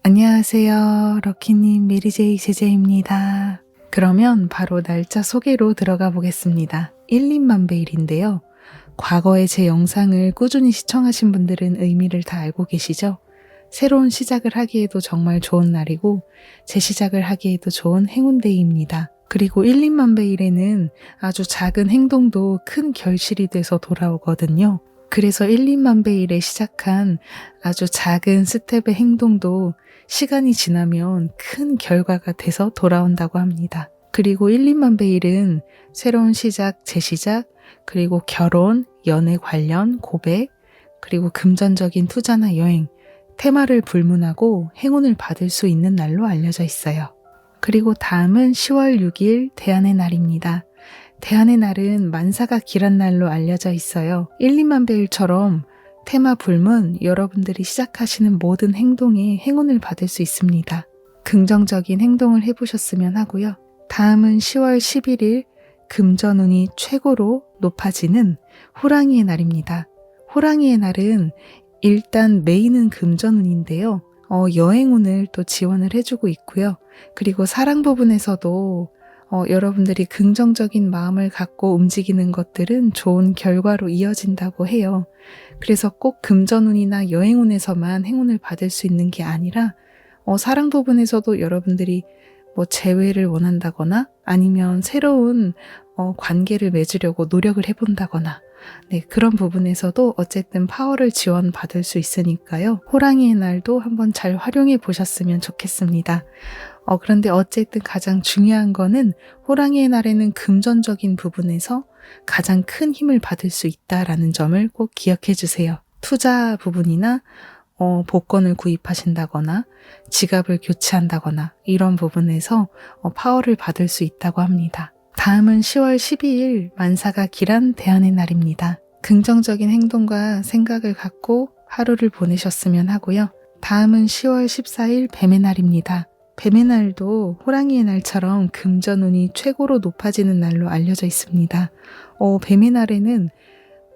안녕하세요. 럭키님 메리제이 제제입니다. 그러면 바로 날짜 소개로 들어가 보겠습니다. 1인만배일인데요. 과거에 제 영상을 꾸준히 시청하신 분들은 의미를 다 알고 계시죠? 새로운 시작을 하기에도 정말 좋은 날이고 재시작을 하기에도 좋은 행운데이입니다. 그리고 1인만배일에는 아주 작은 행동도 큰 결실이 돼서 돌아오거든요. 그래서 1인만배일에 시작한 아주 작은 스텝의 행동도 시간이 지나면 큰 결과가 돼서 돌아온다고 합니다. 그리고 1인만배일은 새로운 시작, 재시작, 그리고 결혼, 연애 관련, 고백, 그리고 금전적인 투자나 여행, 테마를 불문하고 행운을 받을 수 있는 날로 알려져 있어요. 그리고 다음은 10월 6일 대안의 날입니다. 대안의 날은 만사가 길한 날로 알려져 있어요. 1,2만배일처럼 테마 불문, 여러분들이 시작하시는 모든 행동에 행운을 받을 수 있습니다. 긍정적인 행동을 해보셨으면 하고요. 다음은 10월 11일 금전운이 최고로 높아지는 호랑이의 날입니다. 호랑이의 날은 일단 메인은 금전운인데요. 여행운을 또 지원을 해주고 있고요. 그리고 사랑 부분에서도 여러분들이 긍정적인 마음을 갖고 움직이는 것들은 좋은 결과로 이어진다고 해요. 그래서 꼭 금전운이나 여행운에서만 행운을 받을 수 있는 게 아니라 사랑 부분에서도 여러분들이 재회를 원한다거나 아니면 새로운 관계를 맺으려고 노력을 해본다거나 그런 부분에서도 어쨌든 파워를 지원받을 수 있으니까요. 호랑이의 날도 한번 잘 활용해 보셨으면 좋겠습니다. 그런데 어쨌든 가장 중요한 거는 호랑이의 날에는 금전적인 부분에서 가장 큰 힘을 받을 수 있다라는 점을 꼭 기억해 주세요. 투자 부분이나 복권을 구입하신다거나 지갑을 교체한다거나 이런 부분에서 파워를 받을 수 있다고 합니다. 다음은 10월 12일 만사가 길한 대안의 날입니다. 긍정적인 행동과 생각을 갖고 하루를 보내셨으면 하고요. 다음은 10월 14일 뱀의 날입니다. 뱀의 날도 호랑이의 날처럼 금전운이 최고로 높아지는 날로 알려져 있습니다. 뱀의 날에는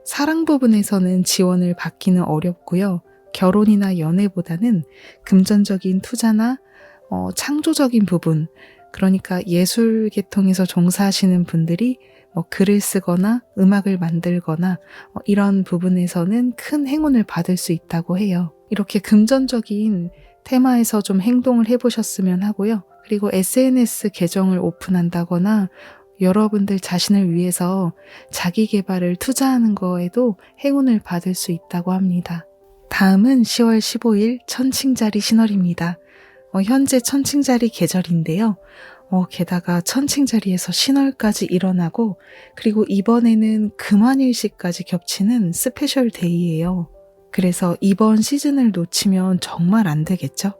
사랑 부분에서는 지원을 받기는 어렵고요. 결혼이나 연애보다는 금전적인 투자나 창조적인 부분, 그러니까 예술 계통에서 종사하시는 분들이 글을 쓰거나 음악을 만들거나 이런 부분에서는 큰 행운을 받을 수 있다고 해요. 이렇게 금전적인 테마에서 좀 행동을 해보셨으면 하고요. 그리고 SNS 계정을 오픈한다거나 여러분들 자신을 위해서 자기 개발을 투자하는 거에도 행운을 받을 수 있다고 합니다. 다음은 10월 15일 천칭자리 신월입니다. 현재 천칭자리 계절인데요. 게다가 천칭자리에서 신월까지 일어나고 그리고 이번에는 금환일시까지 겹치는 스페셜 데이예요. 그래서 이번 시즌을 놓치면 정말 안 되겠죠?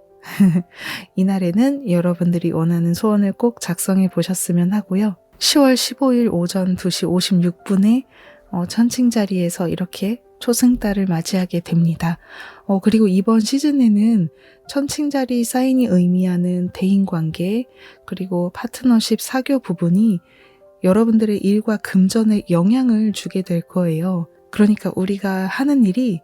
이날에는 여러분들이 원하는 소원을 꼭 작성해 보셨으면 하고요. 10월 15일 오전 2시 56분에 천칭자리에서 이렇게 초승달을 맞이하게 됩니다. 그리고 이번 시즌에는 천칭자리 사인이 의미하는 대인관계 그리고 파트너십 사교 부분이 여러분들의 일과 금전에 영향을 주게 될 거예요. 그러니까 우리가 하는 일이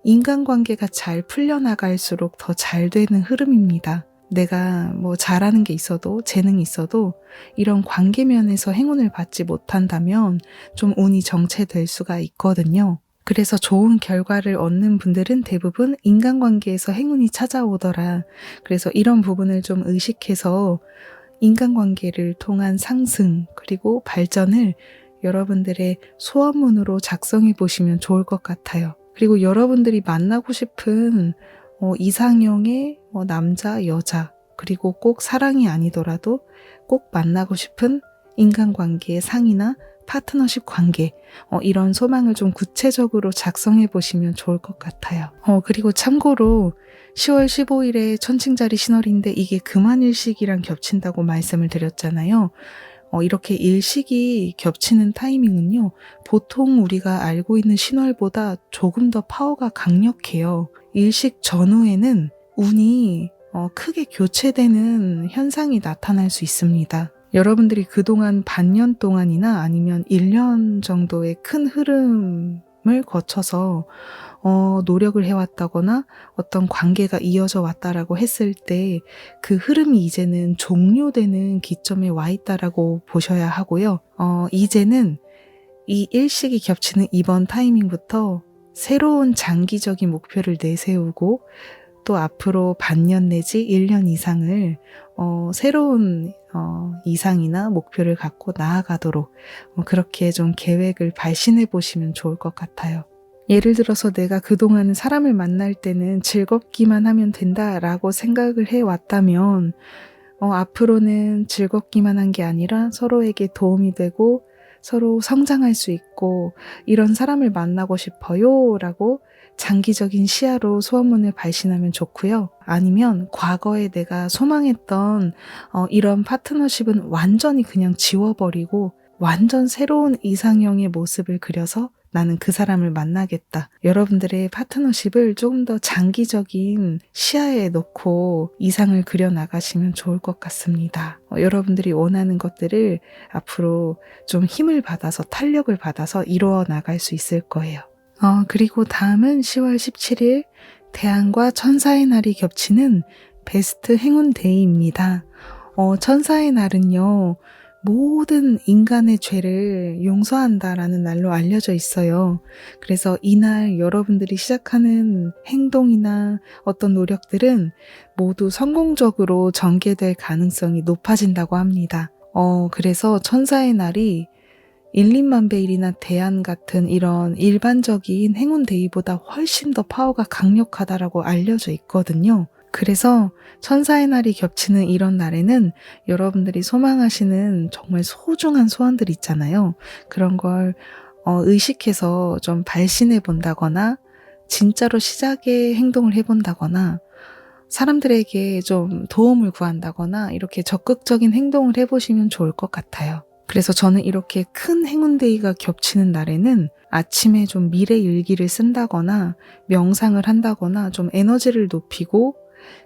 인간관계가 잘 풀려나갈수록 더 잘 되는 흐름입니다. 내가 잘하는 게 있어도 재능이 있어도 이런 관계 면에서 행운을 받지 못한다면 좀 운이 정체될 수가 있거든요. 그래서 좋은 결과를 얻는 분들은 대부분 인간관계에서 행운이 찾아오더라. 그래서 이런 부분을 좀 의식해서 인간관계를 통한 상승 그리고 발전을 여러분들의 소원문으로 작성해 보시면 좋을 것 같아요. 그리고 여러분들이 만나고 싶은 이상형의 남자, 여자 그리고 꼭 사랑이 아니더라도 꼭 만나고 싶은 인간관계의 상이나 파트너십 관계 이런 소망을 좀 구체적으로 작성해 보시면 좋을 것 같아요. 그리고 참고로 10월 15일에 천칭자리 신월인데 이게 금환일식이랑 겹친다고 말씀을 드렸잖아요. 이렇게 일식이 겹치는 타이밍은요. 보통 우리가 알고 있는 신월보다 조금 더 파워가 강력해요. 일식 전후에는 운이 크게 교체되는 현상이 나타날 수 있습니다. 여러분들이 그동안 반년 동안이나 아니면 1년 정도의 큰 흐름 거쳐서 노력을 해왔다거나 어떤 관계가 이어져 왔다라고 했을 때 그 흐름이 이제는 종료되는 기점에 와 있다라고 보셔야 하고요. 이제는 이 일식이 겹치는 이번 타이밍부터 새로운 장기적인 목표를 내세우고 또 앞으로 반년 내지 1년 이상을 새로운 이상이나 목표를 갖고 나아가도록 그렇게 좀 계획을 발신해 보시면 좋을 것 같아요. 예를 들어서 내가 그동안 사람을 만날 때는 즐겁기만 하면 된다라고 생각을 해왔다면 앞으로는 즐겁기만 한 게 아니라 서로에게 도움이 되고 서로 성장할 수 있고 이런 사람을 만나고 싶어요 라고 장기적인 시야로 소원문을 발신하면 좋고요. 아니면 과거에 내가 소망했던 이런 파트너십은 완전히 그냥 지워버리고 완전 새로운 이상형의 모습을 그려서 나는 그 사람을 만나겠다. 여러분들의 파트너십을 조금 더 장기적인 시야에 놓고 이상을 그려나가시면 좋을 것 같습니다. 여러분들이 원하는 것들을 앞으로 좀 힘을 받아서 탄력을 받아서 이루어 나갈 수 있을 거예요. 그리고 다음은 10월 17일 태양과 천사의 날이 겹치는 베스트 행운 데이입니다. 천사의 날은요. 모든 인간의 죄를 용서한다라는 날로 알려져 있어요. 그래서 이날 여러분들이 시작하는 행동이나 어떤 노력들은 모두 성공적으로 전개될 가능성이 높아진다고 합니다. 그래서 천사의 날이 일림만베일이나 대안 같은 이런 일반적인 행운 데이보다 훨씬 더 파워가 강력하다라고 알려져 있거든요. 그래서 천사의 날이 겹치는 이런 날에는 여러분들이 소망하시는 정말 소중한 소원들 있잖아요. 그런 걸 의식해서 좀 발신해 본다거나 진짜로 시작의 행동을 해본다거나 사람들에게 좀 도움을 구한다거나 이렇게 적극적인 행동을 해보시면 좋을 것 같아요. 그래서 저는 이렇게 큰 행운데이가 겹치는 날에는 아침에 좀 미래 일기를 쓴다거나 명상을 한다거나 좀 에너지를 높이고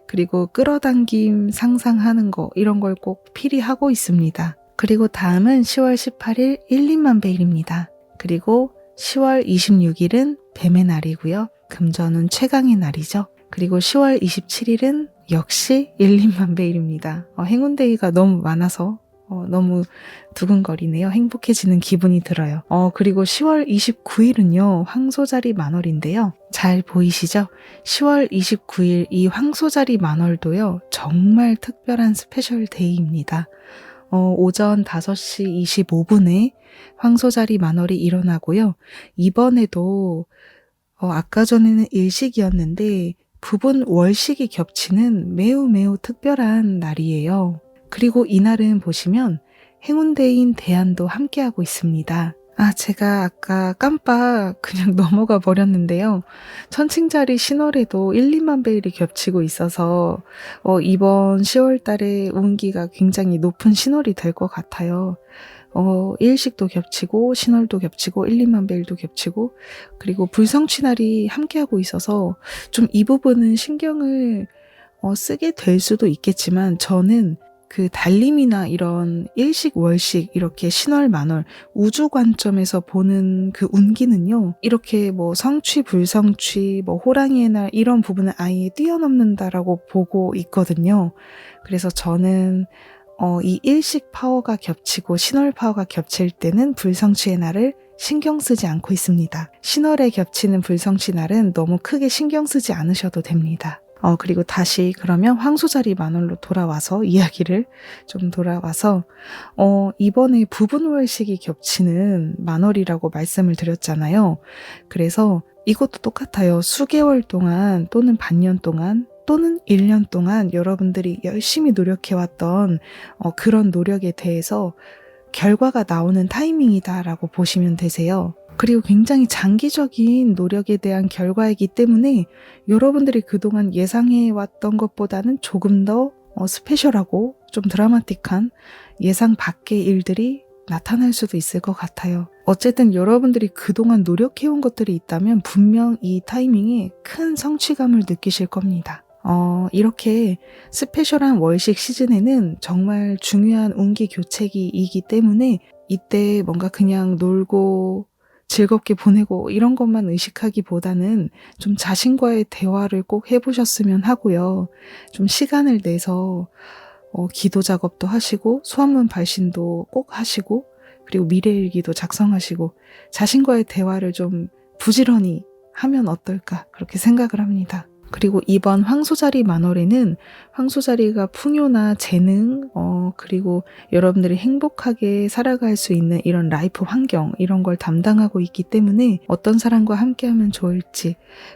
그리고 끌어당김 상상하는 거 이런 걸 꼭 필히 하고 있습니다. 그리고 다음은 10월 18일 1인만베일입니다. 그리고 10월 26일은 뱀의 날이고요. 금전운 최강의 날이죠. 그리고 10월 27일은 역시 1인만베일입니다. 행운데이가 너무 많아서 너무 두근거리네요. 행복해지는 기분이 들어요. 그리고 10월 29일은요. 황소자리 만월인데요. 잘 보이시죠? 10월 29일 이 황소자리 만월도요. 정말 특별한 스페셜 데이입니다. 오전 5시 25분에 황소자리 만월이 일어나고요. 이번에도 아까 전에는 일식이었는데 부분 월식이 겹치는 매우 매우 특별한 날이에요. 그리고 이날은 보시면 행운데이인 대안도 함께하고 있습니다. 제가 아까 깜빡 그냥 넘어가 버렸는데요. 천칭자리 신월에도 1, 2만 베일이 겹치고 있어서 이번 10월 달에 운기가 굉장히 높은 신월이 될 것 같아요. 일식도 겹치고 신월도 겹치고 1, 2만 베일도 겹치고 그리고 불성취날이 함께하고 있어서 좀 이 부분은 신경을 쓰게 될 수도 있겠지만 저는 그 달림이나 이런 일식, 월식, 이렇게 신월, 만월, 우주 관점에서 보는 그 운기는요, 이렇게 뭐 성취, 불성취, 뭐 호랑이의 날 이런 부분을 아예 뛰어넘는다라고 보고 있거든요. 그래서 저는 이 일식 파워가 겹치고 신월 파워가 겹칠 때는 불성취의 날을 신경 쓰지 않고 있습니다. 신월에 겹치는 불성취 날은 너무 크게 신경 쓰지 않으셔도 됩니다. 그리고 다시 그러면 황소자리 만월로 돌아와서 이야기를 좀 돌아와서 이번에 부분월식이 겹치는 만월이라고 말씀을 드렸잖아요. 그래서 이것도 똑같아요. 수개월 동안 또는 반년 동안 또는 1년 동안 여러분들이 열심히 노력해왔던 그런 노력에 대해서 결과가 나오는 타이밍이다라고 보시면 되세요. 그리고 굉장히 장기적인 노력에 대한 결과이기 때문에 여러분들이 그동안 예상해왔던 것보다는 조금 더 스페셜하고 좀 드라마틱한 예상 밖의 일들이 나타날 수도 있을 것 같아요. 어쨌든 여러분들이 그동안 노력해온 것들이 있다면 분명 이 타이밍에 큰 성취감을 느끼실 겁니다. 이렇게 스페셜한 월식 시즌에는 정말 중요한 운기 교체기이기 때문에 이때 뭔가 그냥 놀고 즐겁게 보내고 이런 것만 의식하기보다는 좀 자신과의 대화를 꼭 해보셨으면 하고요. 좀 시간을 내서 기도 작업도 하시고 소원문 발신도 꼭 하시고 그리고 미래일기도 작성하시고 자신과의 대화를 좀 부지런히 하면 어떨까 그렇게 생각을 합니다. 그리고 이번 황소자리 만월에는 황소자리가 풍요나 재능 그리고 여러분들이 행복하게 살아갈 수 있는 이런 라이프 환경 이런 걸 담당하고 있기 때문에 어떤 사람과 함께하면 좋을지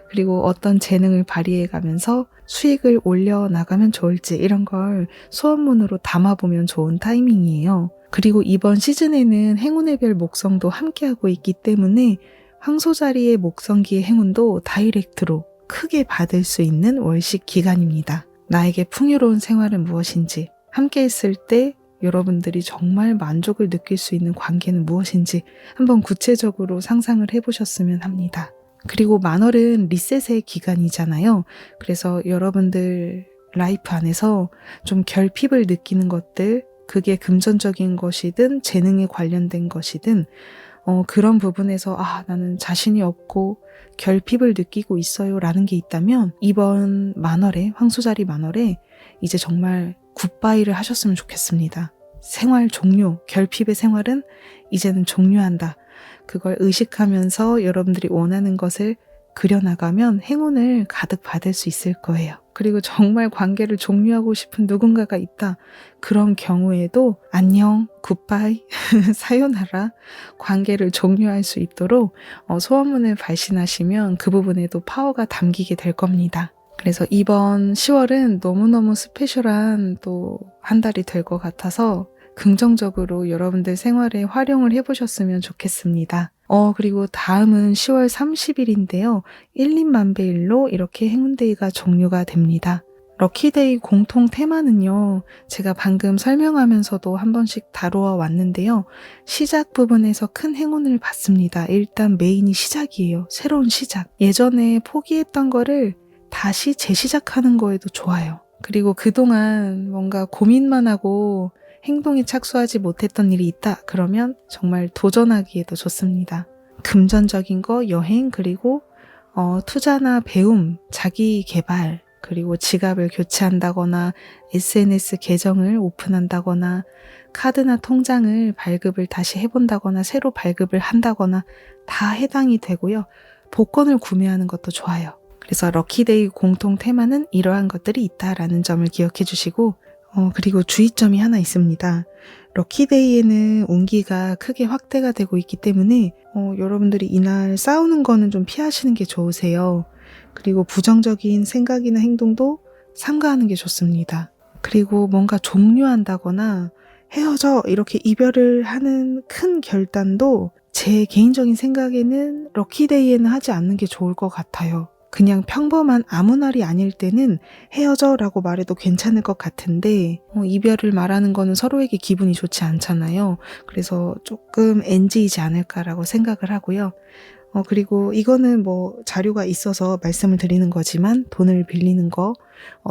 그리고 어떤 재능을 발휘해 가면서 수익을 올려나가면 좋을지 이런 걸 소원문으로 담아보면 좋은 타이밍이에요. 그리고 이번 시즌에는 행운의 별 목성도 함께하고 있기 때문에 황소자리의 목성기의 행운도 다이렉트로 크게 받을 수 있는 월식 기간입니다. 나에게 풍요로운 생활은 무엇인지, 함께 했을 때 여러분들이 정말 만족을 느낄 수 있는 관계는 무엇인지 한번 구체적으로 상상을 해보셨으면 합니다. 그리고 만월은 리셋의 기간이잖아요. 그래서 여러분들 라이프 안에서 좀 결핍을 느끼는 것들, 그게 금전적인 것이든 재능에 관련된 것이든 그런 부분에서 나는 자신이 없고 결핍을 느끼고 있어요 라는 게 있다면 이번 만월에 황소자리 만월에 이제 정말 굿바이를 하셨으면 좋겠습니다. 생활 종료, 결핍의 생활은 이제는 종료한다. 그걸 의식하면서 여러분들이 원하는 것을 그려나가면 행운을 가득 받을 수 있을 거예요. 그리고 정말 관계를 종료하고 싶은 누군가가 있다. 그런 경우에도 안녕, 굿바이, 사요나라 관계를 종료할 수 있도록 소원문을 발신하시면 그 부분에도 파워가 담기게 될 겁니다. 그래서 이번 10월은 너무너무 스페셜한 또 한 달이 될 것 같아서 긍정적으로 여러분들 생활에 활용을 해보셨으면 좋겠습니다. 그리고 다음은 10월 30일인데요. 1인만배일로 이렇게 행운데이가 종료가 됩니다. 럭키데이 공통 테마는요. 제가 방금 설명하면서도 한 번씩 다루어 왔는데요. 시작 부분에서 큰 행운을 받습니다. 일단 메인이 시작이에요. 새로운 시작. 예전에 포기했던 거를 다시 재시작하는 거에도 좋아요. 그리고 그동안 뭔가 고민만 하고 행동에 착수하지 못했던 일이 있다. 그러면 정말 도전하기에도 좋습니다. 금전적인 거, 여행, 그리고 투자나 배움, 자기 개발, 그리고 지갑을 교체한다거나 SNS 계정을 오픈한다거나 카드나 통장을 발급을 다시 해본다거나 새로 발급을 한다거나 다 해당이 되고요. 복권을 구매하는 것도 좋아요. 그래서 럭키데이 공통 테마는 이러한 것들이 있다라는 점을 기억해 주시고 그리고 주의점이 하나 있습니다. 럭키데이에는 운기가 크게 확대가 되고 있기 때문에 여러분들이 이날 싸우는 거는 좀 피하시는 게 좋으세요. 그리고 부정적인 생각이나 행동도 삼가하는 게 좋습니다. 그리고 뭔가 종료한다거나 헤어져 이렇게 이별을 하는 큰 결단도 제 개인적인 생각에는 럭키데이에는 하지 않는 게 좋을 것 같아요. 그냥 평범한 아무 날이 아닐 때는 헤어져 라고 말해도 괜찮을 것 같은데 이별을 말하는 거는 서로에게 기분이 좋지 않잖아요. 그래서 조금 NG이지 않을까라고 생각을 하고요. 그리고 이거는 자료가 있어서 말씀을 드리는 거지만 돈을 빌리는 거,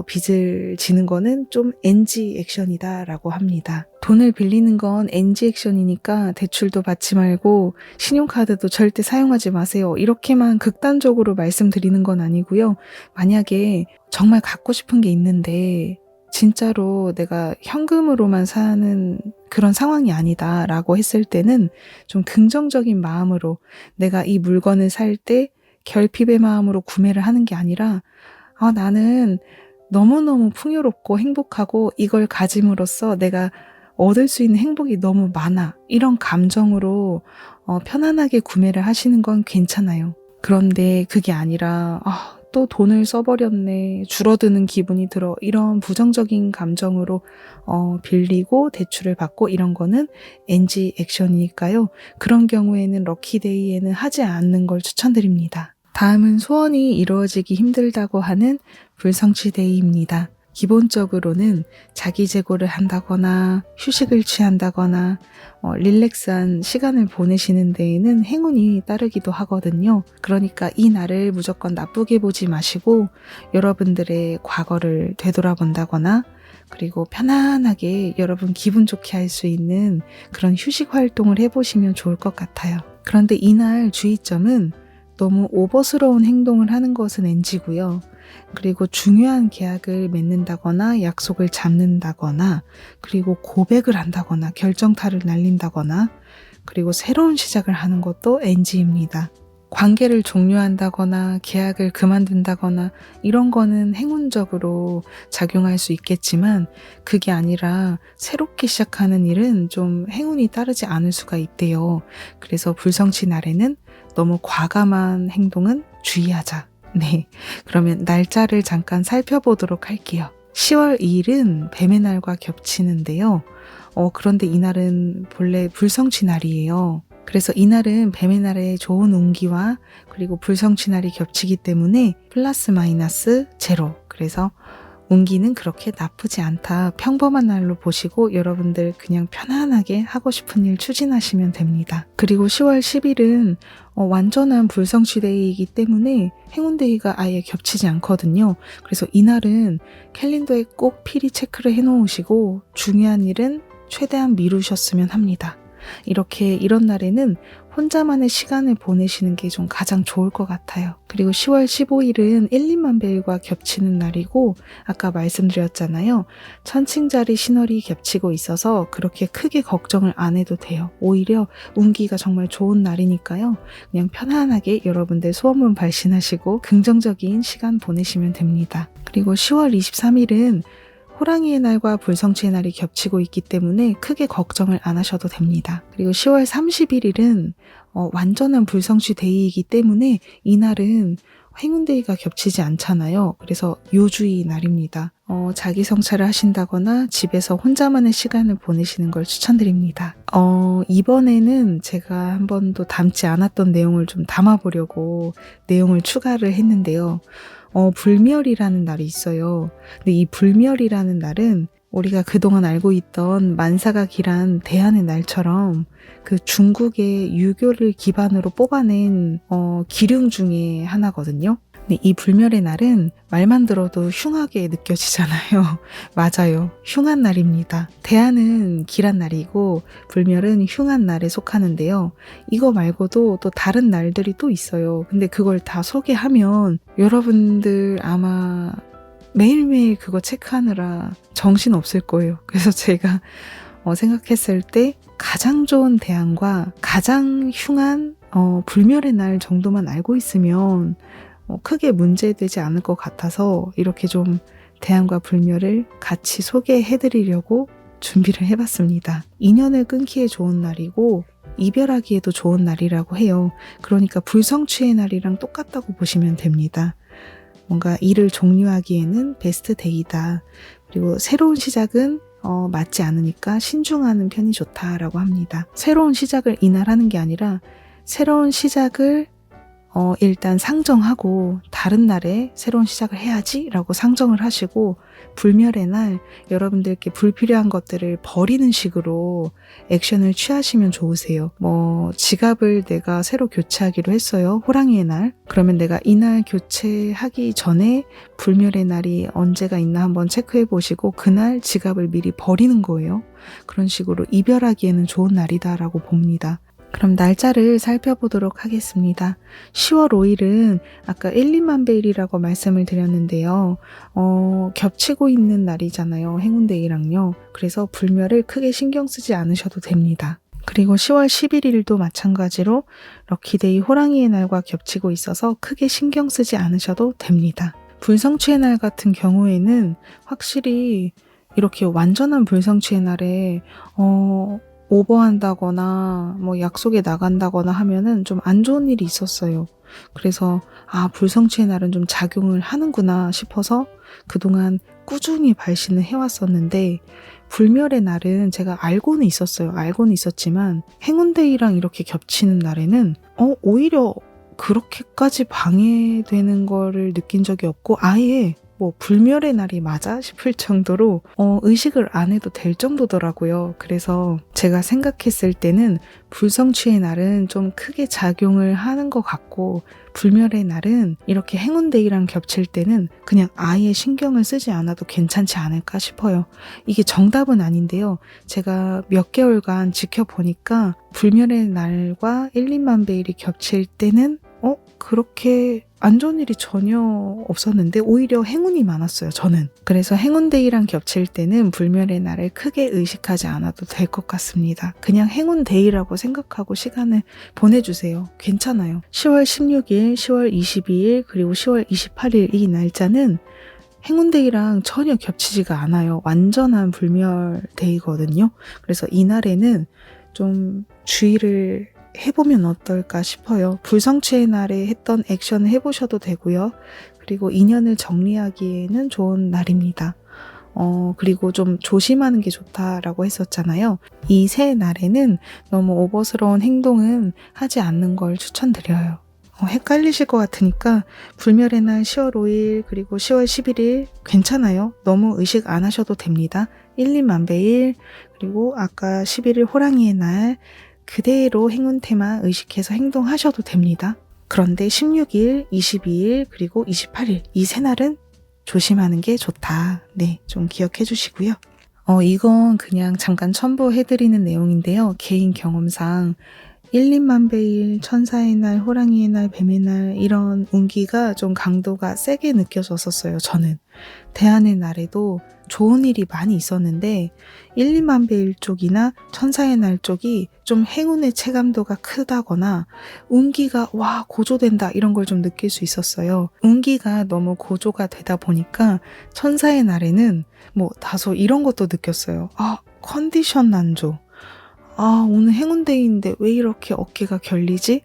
빚을 지는 거는 좀 NG 액션이다라고 합니다. 돈을 빌리는 건 NG 액션이니까 대출도 받지 말고 신용카드도 절대 사용하지 마세요. 이렇게만 극단적으로 말씀드리는 건 아니고요. 만약에 정말 갖고 싶은 게 있는데 진짜로 내가 현금으로만 사는 그런 상황이 아니다 라고 했을 때는 좀 긍정적인 마음으로 내가 이 물건을 살 때 결핍의 마음으로 구매를 하는 게 아니라 나는 너무너무 풍요롭고 행복하고 이걸 가짐으로써 내가 얻을 수 있는 행복이 너무 많아. 이런 감정으로 편안하게 구매를 하시는 건 괜찮아요. 그런데 그게 아니라 또 돈을 써버렸네, 줄어드는 기분이 들어, 이런 부정적인 감정으로 빌리고 대출을 받고 이런 거는 NG 액션이니까요. 그런 경우에는 럭키데이에는 하지 않는 걸 추천드립니다. 다음은 소원이 이루어지기 힘들다고 하는 불성취데이입니다. 기본적으로는 자기 재고를 한다거나 휴식을 취한다거나 릴렉스한 시간을 보내시는 데에는 행운이 따르기도 하거든요. 그러니까 이 날을 무조건 나쁘게 보지 마시고 여러분들의 과거를 되돌아본다거나 그리고 편안하게 여러분 기분 좋게 할 수 있는 그런 휴식 활동을 해보시면 좋을 것 같아요. 그런데 이날 주의점은 너무 오버스러운 행동을 하는 것은 NG고요. 그리고 중요한 계약을 맺는다거나 약속을 잡는다거나 그리고 고백을 한다거나 결정타를 날린다거나 그리고 새로운 시작을 하는 것도 NG입니다. 관계를 종료한다거나 계약을 그만둔다거나 이런 거는 행운적으로 작용할 수 있겠지만 그게 아니라 새롭게 시작하는 일은 좀 행운이 따르지 않을 수가 있대요. 그래서 불성치 날에는 너무 과감한 행동은 주의하자. 네, 그러면 날짜를 잠깐 살펴보도록 할게요. 10월 2일은 뱀의 날과 겹치는데요. 그런데 이날은 본래 불성치 날이에요. 그래서 이날은 뱀의 날에 좋은 운기와 그리고 불성치 날이 겹치기 때문에 플러스 마이너스 제로. 그래서 운기는 그렇게 나쁘지 않다. 평범한 날로 보시고 여러분들 그냥 편안하게 하고 싶은 일 추진하시면 됩니다. 그리고 10월 10일은 완전한 불성치 데이이기 때문에 행운 데이가 아예 겹치지 않거든요. 그래서 이날은 캘린더에 꼭 필히 체크를 해놓으시고 중요한 일은 최대한 미루셨으면 합니다. 이런 날에는 혼자만의 시간을 보내시는 게 좀 가장 좋을 것 같아요. 그리고 10월 15일은 1, 2만 벨과 겹치는 날이고 아까 말씀드렸잖아요. 천칭자리 신월이 겹치고 있어서 그렇게 크게 걱정을 안 해도 돼요. 오히려 운기가 정말 좋은 날이니까요. 그냥 편안하게 여러분들 소원문 발신하시고 긍정적인 시간 보내시면 됩니다. 그리고 10월 23일은 호랑이의 날과 불성치의 날이 겹치고 있기 때문에 크게 걱정을 안 하셔도 됩니다. 그리고 10월 31일은 완전한 불성치 데이이기 때문에 이날은 행운데이가 겹치지 않잖아요. 그래서 요주의 날입니다. 자기 성찰을 하신다거나 집에서 혼자만의 시간을 보내시는 걸 추천드립니다. 이번에는 제가 한 번도 담지 않았던 내용을 좀 담아보려고 내용을 추가를 했는데요. 불멸이라는 날이 있어요. 근데 이 불멸이라는 날은 우리가 그동안 알고 있던 만사가 길한 대한의 날처럼 그 중국의 유교를 기반으로 뽑아낸 기륭 중에 하나거든요. 근데 이 불멸의 날은 말만 들어도 흉하게 느껴지잖아요. 맞아요. 흉한 날입니다. 대한은 길한 날이고 불멸은 흉한 날에 속하는데요. 이거 말고도 또 다른 날들이 또 있어요. 근데 그걸 다 소개하면 여러분들 아마 매일매일 그거 체크하느라 정신 없을 거예요. 그래서 제가 생각했을 때 가장 좋은 대안과 가장 흉한 불멸의 날 정도만 알고 있으면 크게 문제되지 않을 것 같아서 이렇게 좀 대안과 불멸을 같이 소개해드리려고 준비를 해봤습니다. 인연을 끊기에 좋은 날이고 이별하기에도 좋은 날이라고 해요. 그러니까 불성취의 날이랑 똑같다고 보시면 됩니다. 뭔가 일을 종료하기에는 베스트 데이다. 그리고 새로운 시작은 맞지 않으니까 신중하는 편이 좋다라고 합니다. 새로운 시작을 이날 하는 게 아니라 새로운 시작을 일단 상정하고 다른 날에 새로운 시작을 해야지 라고 상정을 하시고 불멸의 날 여러분들께 불필요한 것들을 버리는 식으로 액션을 취하시면 좋으세요. 지갑을 내가 새로 교체하기로 했어요. 호랑이의 날. 그러면 내가 이날 교체하기 전에 불멸의 날이 언제가 있나 한번 체크해 보시고 그날 지갑을 미리 버리는 거예요. 그런 식으로 이별하기에는 좋은 날이다 라고 봅니다. 그럼 날짜를 살펴보도록 하겠습니다. 10월 5일은 아까 1, 2만 베일이라고 말씀을 드렸는데요. 겹치고 있는 날이잖아요. 행운데이랑요. 그래서 불멸을 크게 신경 쓰지 않으셔도 됩니다. 그리고 10월 11일도 마찬가지로 럭키데이 호랑이의 날과 겹치고 있어서 크게 신경 쓰지 않으셔도 됩니다. 불성취의 날 같은 경우에는 확실히 이렇게 완전한 불성취의 날에 오버한다거나 약속에 나간다거나 하면은 좀 안 좋은 일이 있었어요. 그래서 불성취의 날은 좀 작용을 하는구나 싶어서 그동안 꾸준히 발신을 해왔었는데 불멸의 날은 제가 알고는 있었어요. 알고는 있었지만 행운데이랑 이렇게 겹치는 날에는 오히려 그렇게까지 방해되는 거를 느낀 적이 없고 아예 뭐 불멸의 날이 맞아 싶을 정도로 의식을 안 해도 될 정도더라고요. 그래서 제가 생각했을 때는 불성취의 날은 좀 크게 작용을 하는 것 같고 불멸의 날은 이렇게 행운데이랑 겹칠 때는 그냥 아예 신경을 쓰지 않아도 괜찮지 않을까 싶어요. 이게 정답은 아닌데요. 제가 몇 개월간 지켜보니까 불멸의 날과 1, 2만 베일이 겹칠 때는 그렇게 안 좋은 일이 전혀 없었는데 오히려 행운이 많았어요, 저는. 그래서 행운데이랑 겹칠 때는 불멸의 날을 크게 의식하지 않아도 될 것 같습니다. 그냥 행운데이라고 생각하고 시간을 보내주세요. 괜찮아요. 10월 16일, 10월 22일, 그리고 10월 28일 이 날짜는 행운데이랑 전혀 겹치지가 않아요. 완전한 불멸데이거든요. 그래서 이날에는 좀 주의를 해보면 어떨까 싶어요. 불성취의 날에 했던 액션을 해보셔도 되고요. 그리고 인연을 정리하기에는 좋은 날입니다. 그리고 좀 조심하는 게 좋다라고 했었잖아요. 이 세 날에는 너무 오버스러운 행동은 하지 않는 걸 추천드려요. 헷갈리실 것 같으니까 불멸의 날 10월 5일 그리고 10월 11일 괜찮아요. 너무 의식 안 하셔도 됩니다. 1, 2만 베일 그리고 아까 11일 호랑이의 날 그대로 행운 테마 의식해서 행동하셔도 됩니다. 그런데 16일, 22일, 그리고 28일 이 세 날은 조심하는 게 좋다. 네, 좀 기억해 주시고요. 이건 그냥 잠깐 첨부해드리는 내용인데요. 개인 경험상 1, 2만 베일, 천사의 날, 호랑이의 날, 뱀의 날 이런 운기가 좀 강도가 세게 느껴졌었어요. 저는 대안의 날에도 좋은 일이 많이 있었는데 1, 2만 베일 쪽이나 천사의 날 쪽이 좀 행운의 체감도가 크다거나 운기가 고조된다 이런 걸 좀 느낄 수 있었어요. 운기가 너무 고조가 되다 보니까 천사의 날에는 뭐 다소 이런 것도 느꼈어요. 컨디션 난조. 오늘 행운데이인데 왜 이렇게 어깨가 결리지?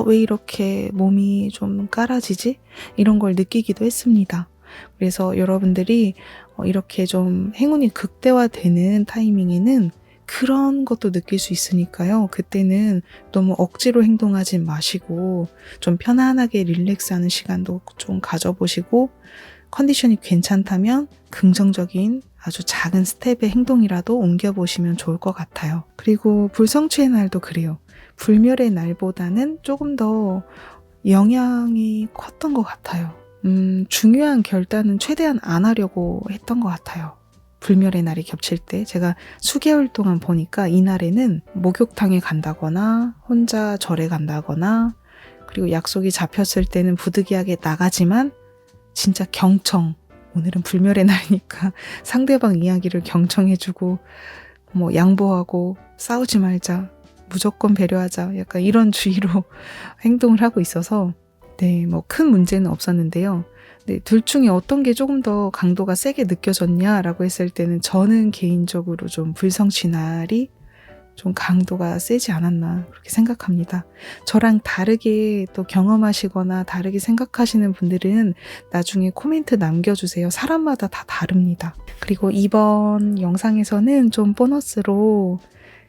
왜 이렇게 몸이 좀 깔아지지? 이런 걸 느끼기도 했습니다. 그래서 여러분들이 이렇게 좀 행운이 극대화되는 타이밍에는 그런 것도 느낄 수 있으니까요. 그때는 너무 억지로 행동하지 마시고 좀 편안하게 릴렉스하는 시간도 좀 가져보시고 컨디션이 괜찮다면 긍정적인 아주 작은 스텝의 행동이라도 옮겨보시면 좋을 것 같아요. 그리고 불성취의 날도 그래요. 불멸의 날보다는 조금 더 영향이 컸던 것 같아요. 중요한 결단은 최대한 안 하려고 했던 것 같아요. 불멸의 날이 겹칠 때 제가 수개월 동안 보니까 이날에는 목욕탕에 간다거나 혼자 절에 간다거나 그리고 약속이 잡혔을 때는 부득이하게 나가지만 진짜 경청, 오늘은 불멸의 날이니까 상대방 이야기를 경청해주고 뭐 양보하고 싸우지 말자, 무조건 배려하자 약간 이런 주의로 행동을 하고 있어서 네, 뭐 큰 문제는 없었는데요. 네, 둘 중에 어떤 게 조금 더 강도가 세게 느껴졌냐라고 했을 때는 저는 개인적으로 좀 불성취 날이 좀 강도가 세지 않았나 그렇게 생각합니다. 저랑 다르게 또 경험하시거나 다르게 생각하시는 분들은 나중에 코멘트 남겨주세요. 사람마다 다 다릅니다. 그리고 이번 영상에서는 좀 보너스로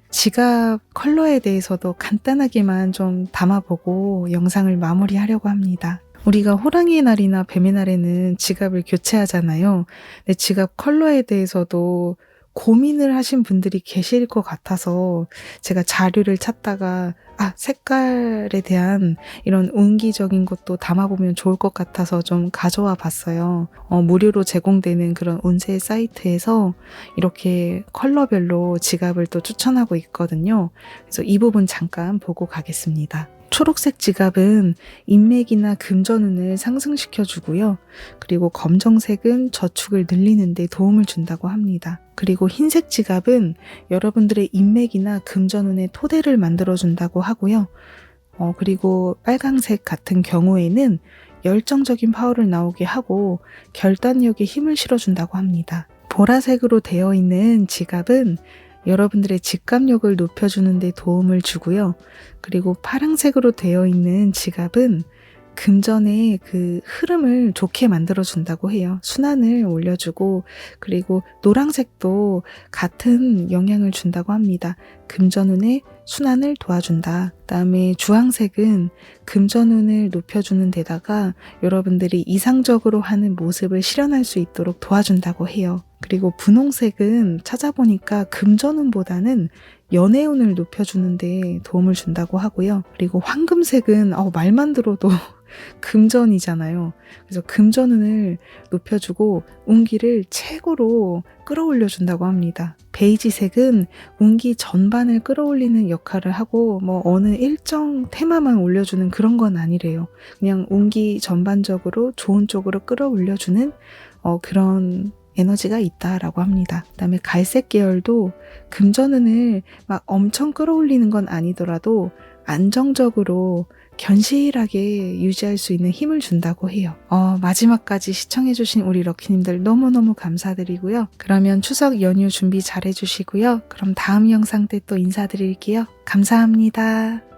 지갑 컬러에 대해서도 간단하게만 좀 담아보고 영상을 마무리하려고 합니다. 우리가 호랑이의 날이나 뱀의 날에는 지갑을 교체하잖아요. 근데 지갑 컬러에 대해서도 고민을 하신 분들이 계실 것 같아서 제가 자료를 찾다가 색깔에 대한 이런 운기적인 것도 담아보면 좋을 것 같아서 좀 가져와 봤어요. 무료로 제공되는 그런 운세 사이트에서 이렇게 컬러별로 지갑을 또 추천하고 있거든요. 그래서 이 부분 잠깐 보고 가겠습니다. 초록색 지갑은 인맥이나 금전운을 상승시켜 주고요. 그리고 검정색은 저축을 늘리는 데 도움을 준다고 합니다. 그리고 흰색 지갑은 여러분들의 인맥이나 금전운의 토대를 만들어 준다고 하고요. 그리고 빨강색 같은 경우에는 열정적인 파워를 나오게 하고 결단력에 힘을 실어준다고 합니다. 보라색으로 되어 있는 지갑은 여러분들의 직감력을 높여주는 데 도움을 주고요. 그리고 파란색으로 되어 있는 지갑은 금전의 그 흐름을 좋게 만들어준다고 해요. 순환을 올려주고, 그리고 노란색도 같은 영향을 준다고 합니다. 금전운의 순환을 도와준다. 그다음에 주황색은 금전운을 높여주는 데다가 여러분들이 이상적으로 하는 모습을 실현할 수 있도록 도와준다고 해요. 그리고 분홍색은 찾아보니까 금전운보다는 연애운을 높여주는데 도움을 준다고 하고요. 그리고 황금색은 말만 들어도 금전이잖아요. 그래서 금전운을 높여주고 운기를 최고로 끌어올려준다고 합니다. 베이지색은 운기 전반을 끌어올리는 역할을 하고 어느 일정 테마만 올려주는 그런 건 아니래요. 그냥 운기 전반적으로 좋은 쪽으로 끌어올려주는 그런 에너지가 있다라고 합니다. 그다음에 갈색 계열도 금전운을 막 엄청 끌어올리는 건 아니더라도 안정적으로 견실하게 유지할 수 있는 힘을 준다고 해요. 마지막까지 시청해주신 우리 럭키님들 너무너무 감사드리고요. 그러면 추석 연휴 준비 잘 해주시고요. 그럼 다음 영상 때 또 인사드릴게요. 감사합니다.